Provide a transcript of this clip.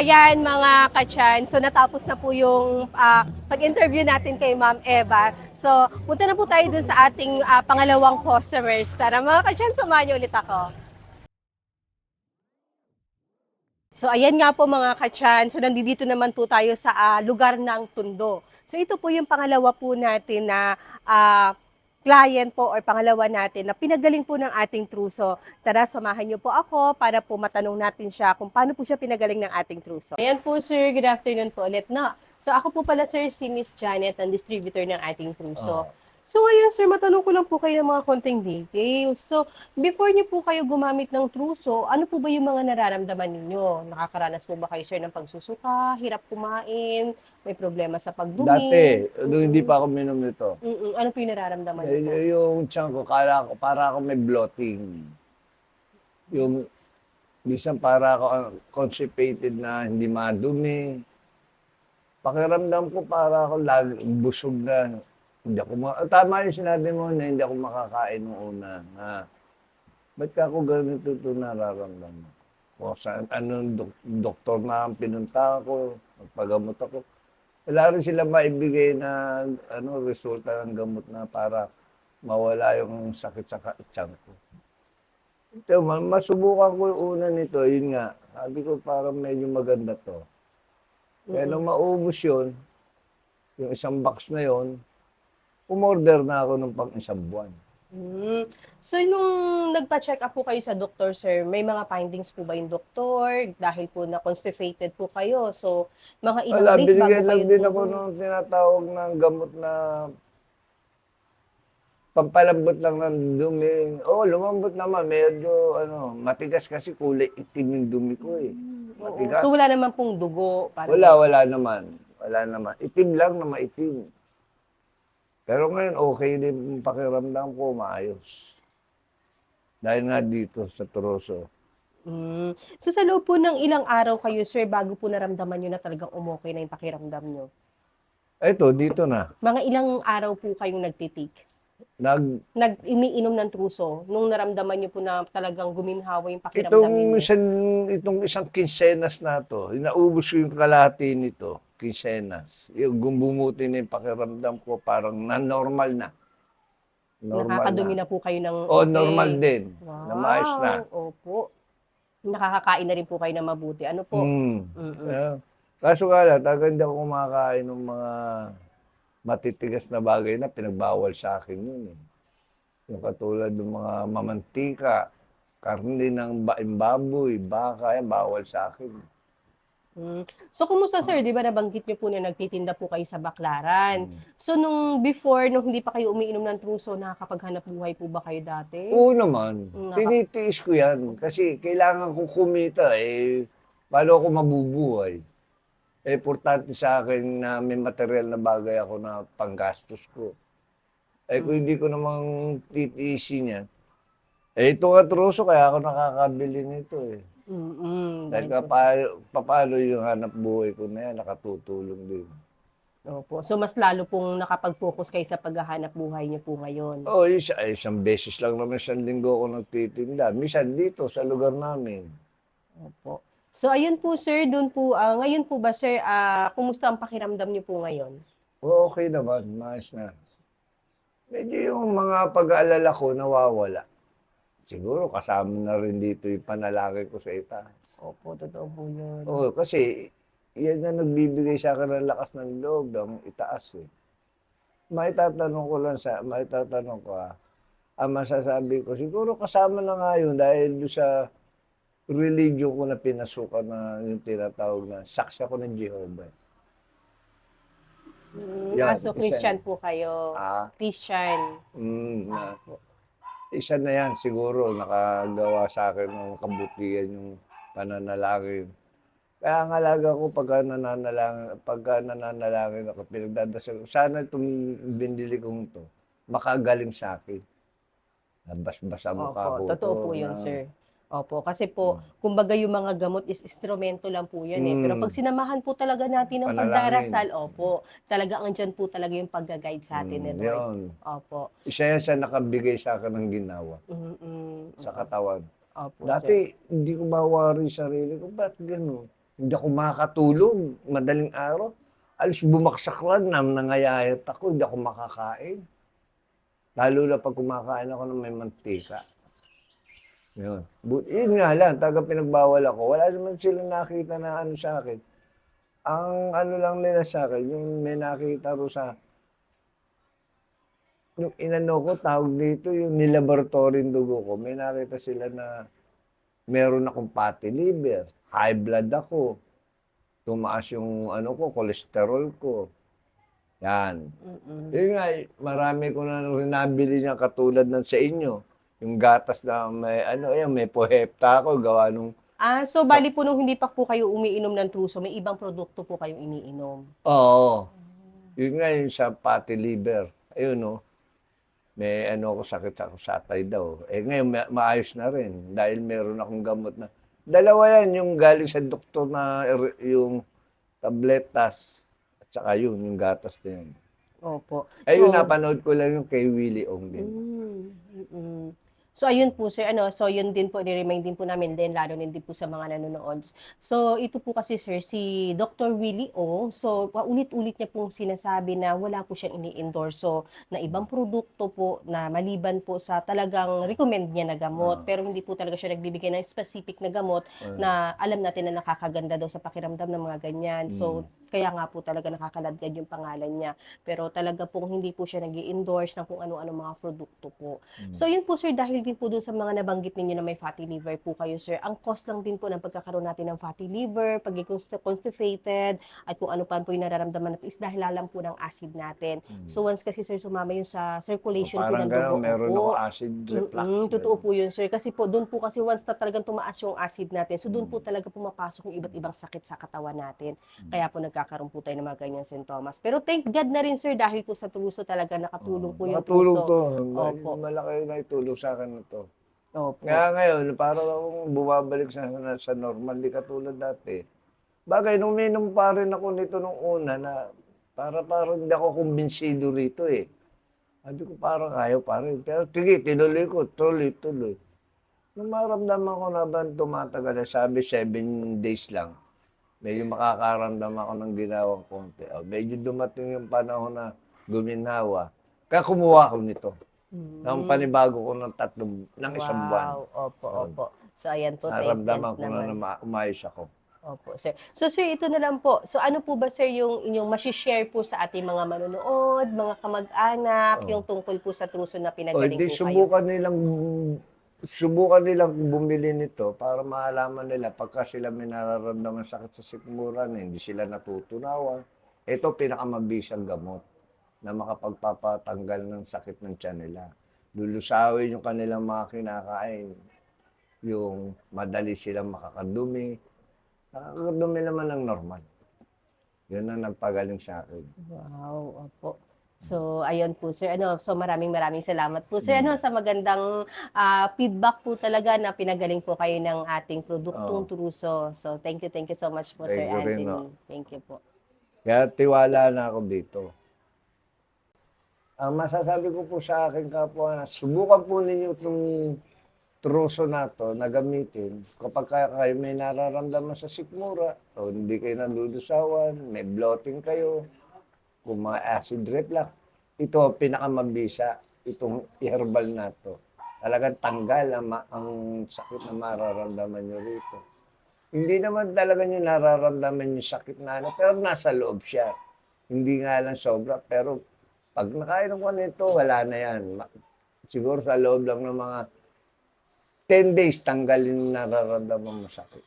ayan mga kachan, so natapos na po yung pag-interview natin kay Ma'am Eva. So punta na po tayo dun sa ating pangalawang customers. Tara mga kachan, samahan niyo ulit ako. So ayan nga po mga kachan, so nandito naman po tayo sa lugar ng Tondo. So ito po yung pangalawa po natin na client po or pangalawa natin na pinagaling po ng ating truso. Tara, samahan niyo po ako para po matanong natin siya kung paano po siya pinagaling ng ating truso. Ayan po sir, good afternoon po ulit. No? So ako po pala sir si Miss Janet, ang distributor ng ating truso. So ngayon sir, matanong ko lang po kayo ng mga konting details. So before niyo po kayo gumamit ng truso, ano po ba yung mga nararamdaman ninyo? Nakakaranas po ba kayo sir ng pagsusuka, hirap kumain, may problema sa pagdumi? Dati, nung hindi pa ako minom nito, Ano po yung nararamdaman niyo po? yung tiyan ko, para ako may bloating. Yung, minsan para ako constipated na hindi madumi. Pakiramdam ko para ako busog na. Hindi ako tama yung sinabi mo na hindi ako makakain nung una. Ba't ka ako ganito ito nararamdaman? O saan, anong doktor na ang pinunta ko, magpagamot ako. Wala rin sila maibigay na resulta ng gamot na para mawala yung sakit sa tiyan ko. Ito, masubukan ko yung una nito, yun nga. Sabi ko parang medyo maganda to. Kaya nung maubos yun, yung isang box na yun, umorder na ako ng pang isang buwan. So, nung nagpa-check up po kayo sa doktor, sir, may mga findings po ba yung doktor? Dahil po na constipated po kayo. So, mga ilang Wala, days bago binigyan kayo lang din ako nung tinatawag ng gamot na pampalambot lang ng dumi. Lumambot naman. Medyo, matigas kasi kulay itim yung dumi ko eh. Matigas. So, wala naman pong dugo? Wala naman. Wala naman. Itim lang na maitim. Pero ngayon, okay din yung pakiramdam ko, maayos. Dahil nga dito sa Turoso. So, sa loob po ng ilang araw kayo, sir, bago po naramdaman nyo na talagang umokay na yung pakiramdam nyo? Ito, dito na. Mga ilang araw po kayong nagtitik? Nag-umiinom ng truso nung naramdaman niyo po na talagang guminhawa yung pakiramdam ninyo? Itong isang kinsenas na to, inaubos ko yung kalahati nito, kinsenas. Yung bumuti na yung pakiramdam ko, parang na-normal na. Nakakadumi na po kayo ng normal din. Wow. Na maayos na. Opo. Nakakakain na rin po kayo ng mabuti. Ano po? Kaso nga lang, talagang hindi ako kumakain ng mga matitigas na bagay na pinagbawal sa akin yun eh. Yung katulad ng mga mamantika, karne ng baboy, baka, yan, bawal sa akin. So, kumusta sir? Di ba nabanggit niyo po na nagtitinda po kayo sa Baklaran? So, nung hindi pa kayo umiinom ng truso, nakakapaghanap buhay po ba kayo dati? Oo naman. Tinitiis ko yan. Kasi kailangan ko kumita eh. Paano ako mabubuhay? Importante sa akin na may material na bagay ako na panggastos ko. Kung hindi ko namang titiisin yan, ito nga truso, kaya ako nakakabili nito eh. Dahil paano yung hanap buhay ko na yan, nakatutulong din. Opo. So, mas lalo pong nakapag-focus kayo sa paghahanap buhay niyo po ngayon? Isang beses lang naman isang linggo ako nagtitinda. Minsan dito sa lugar namin. Opo. So, ayun po sir, doon po, ngayon po ba sir, kumusta ang pakiramdam niyo po ngayon? Okay naman, maayos na. Medyo yung mga pag-aalala ko nawawala. Siguro kasama na rin dito yung panalangin ko sa itaas. Opo, totoo po yun. Kasi yan na nagbibigay sa akin ng lakas ng loob ng itaas eh. Maitatanong ko ang masasabi ko, siguro kasama na nga yun dahil doon sa religion ko na pinasukan na yung tinatawag na saksi ako ng Jehovah. So Christian po kayo? Christian. Isa na yan siguro, nakagawa sa akin ng kabutihan yung pananalangin. Kaya ang alaga ko pagka nananalangin ako, pinagdadasal ko, sana itong binili kong to, makagaling sa akin. Nabas-basa mukha ko. Totoo po yun, sir. Opo, kasi po, kumbaga yung mga gamot is instrumento lang po yan eh. Pero pag sinamahan po talaga natin ng pagdarasal, talaga andyan po talaga yung pag-guide sa atin ni Lord. Yun. Opo. Isa yan sa nakabigay sa akin ng ginawa sa katawan. Opo, Dati, hindi ko mawari sarili ko. Ba't gano'n? Hindi ako makakatulog, madaling araw. Alis bumaksak lang, nangayayat ako, hindi ako makakain. Lalo na pag kumakain ako ng may mantika. Yun. Yun nga lang, taga pinagbawal ako. Wala naman silang nakita na ano sa akin. Ang ano lang nila sa akin, yung may nakita ro sa, yung inano ko, tawag dito, yung nilaboratory dugo ko, may nakita sila na meron akong fatty liver, high blood ako, tumaas yung ano ko, cholesterol ko. Yan. Mm. Yun nga, marami ko na nabili niya katulad ng sa inyo. Yung gatas na may ano, yan, may pohepta ako, gawa nung, So bali po nung hindi pa po kayo umiinom ng Truso, may ibang produkto po kayong iniinom? oo. Yun nga yung sa fatty liver. Ayun, no. May ano ako, sakit ako sa atay daw. Eh ngayon, maayos na rin. Dahil meron akong gamot na. Dalawa yan, yung galing sa doktor na yung tabletas. At saka yun, yung gatas na yun. Opo. Ayun, So, napanood ko lang yung kay Willie Ong din. mm. So ayun po sir, so yun din po, ni-remind din po namin din, lalo din po sa mga nanonood. So ito po kasi sir, si Dr. Willie Ong, so paulit-ulit niya pong sinasabi na wala po siyang ini-endorso na ibang produkto po na maliban po sa talagang recommend niya na gamot, pero hindi po talaga siya nagbibigay ng specific na gamot na alam natin na nakakaganda daw sa pakiramdam ng mga ganyan. So kaya nga po talaga nakakaladkad yung pangalan niya. Pero talaga pong hindi po siya nag-i-endorse ng kung ano-ano mga produkto po. So yun po sir, dahil din po dun sa mga nabanggit ninyo na may fatty liver po kayo sir, ang cause lang din po ng pagkakaroon natin ng fatty liver, pagiging constipated, at kung ano pa po yung nararamdaman natin is dahil lang po ng acid natin. So once kasi sir, sumama yun sa circulation po ng Parang dugo. gano'n, meron Opo. ako acid reflux. Totoo po yun sir. Kasi po doon po kasi once na talagang tumaas yung acid natin, so doon po talaga pumapasok yung iba't ibang sakit sa katawan natin. Kaya po nagkakaroon po tayo ng mga ganyan sintomas. Pero thank God na rin sir dahil po sa Truso talaga nakatulong po yung Nakatulong Truso. to. Opo. Malaki na itulong sa akin na to. Opo. Kaya ngayon, parang akong bumabalik sa normal, di katulad dati. Bagay, nung minom pa rin ako nito nung una na parang hindi ako kumbinsido rito eh. Sabi ko parang ayaw pa rin. Pero sige, tinuloy ko, tuloy. Nung maramdaman ko na ba tumatagal, sabi 7 days lang, medyo makakaramdam ako ng ginawang konti. Medyo dumating yung panahon na guminawa. Kaya kumuha ko nito. Nang panibago ko ng isang buwan. Wow. Opo. So ayan po, 10 Naramdaman months ko na naman. umayos ako. Opo, sir. So, sir, ito na lang po. So, ano po ba, sir, yung inyong share po sa ating mga manonood, mga kamag-anak, yung tungkol po sa Truso na O pinagaling di po kayo? subukan nilang bumili nito para maalaman nila pagka sila may nararamdaman sakit sa sikmura na hindi sila natutunawan. Ito pinakamabisang gamot na makapagpapatanggal ng sakit ng tiyan nila. Lulusawin yung kanilang mga kinakain. Yung madali silang makakadumi. Nakakadumi naman ng normal. Yun ang nagpagaling sa akin. Wow, opo. So, ayun po, sir. So, maraming salamat po, sir. Sa magandang feedback po talaga na pinagaling po kayo ng ating produktong Truso. So, thank you so much po, Sir Thank you rin, Anthony. no. Thank you po. Kaya tiwala na ako dito. Ang masasabi ko po sa aking kapwa, subukan po ninyo itong Truso na to na gamitin kapag kayo may nararamdaman sa sikmura o hindi kayo nalulusawan, may bloating kayo, kung mga acid reflux, ito pinakamabisa, itong herbal na to. Talagang tanggal ang sakit na mararamdaman nyo rito. Hindi naman talaga nyo nararamdaman yung sakit na ano, pero nasa loob siya. Hindi nga lang sobra, pero pag nakainom ko nito, wala na yan. Siguro sa loob lang ng mga 10 days, tanggalin yung nararamdaman mo sakit.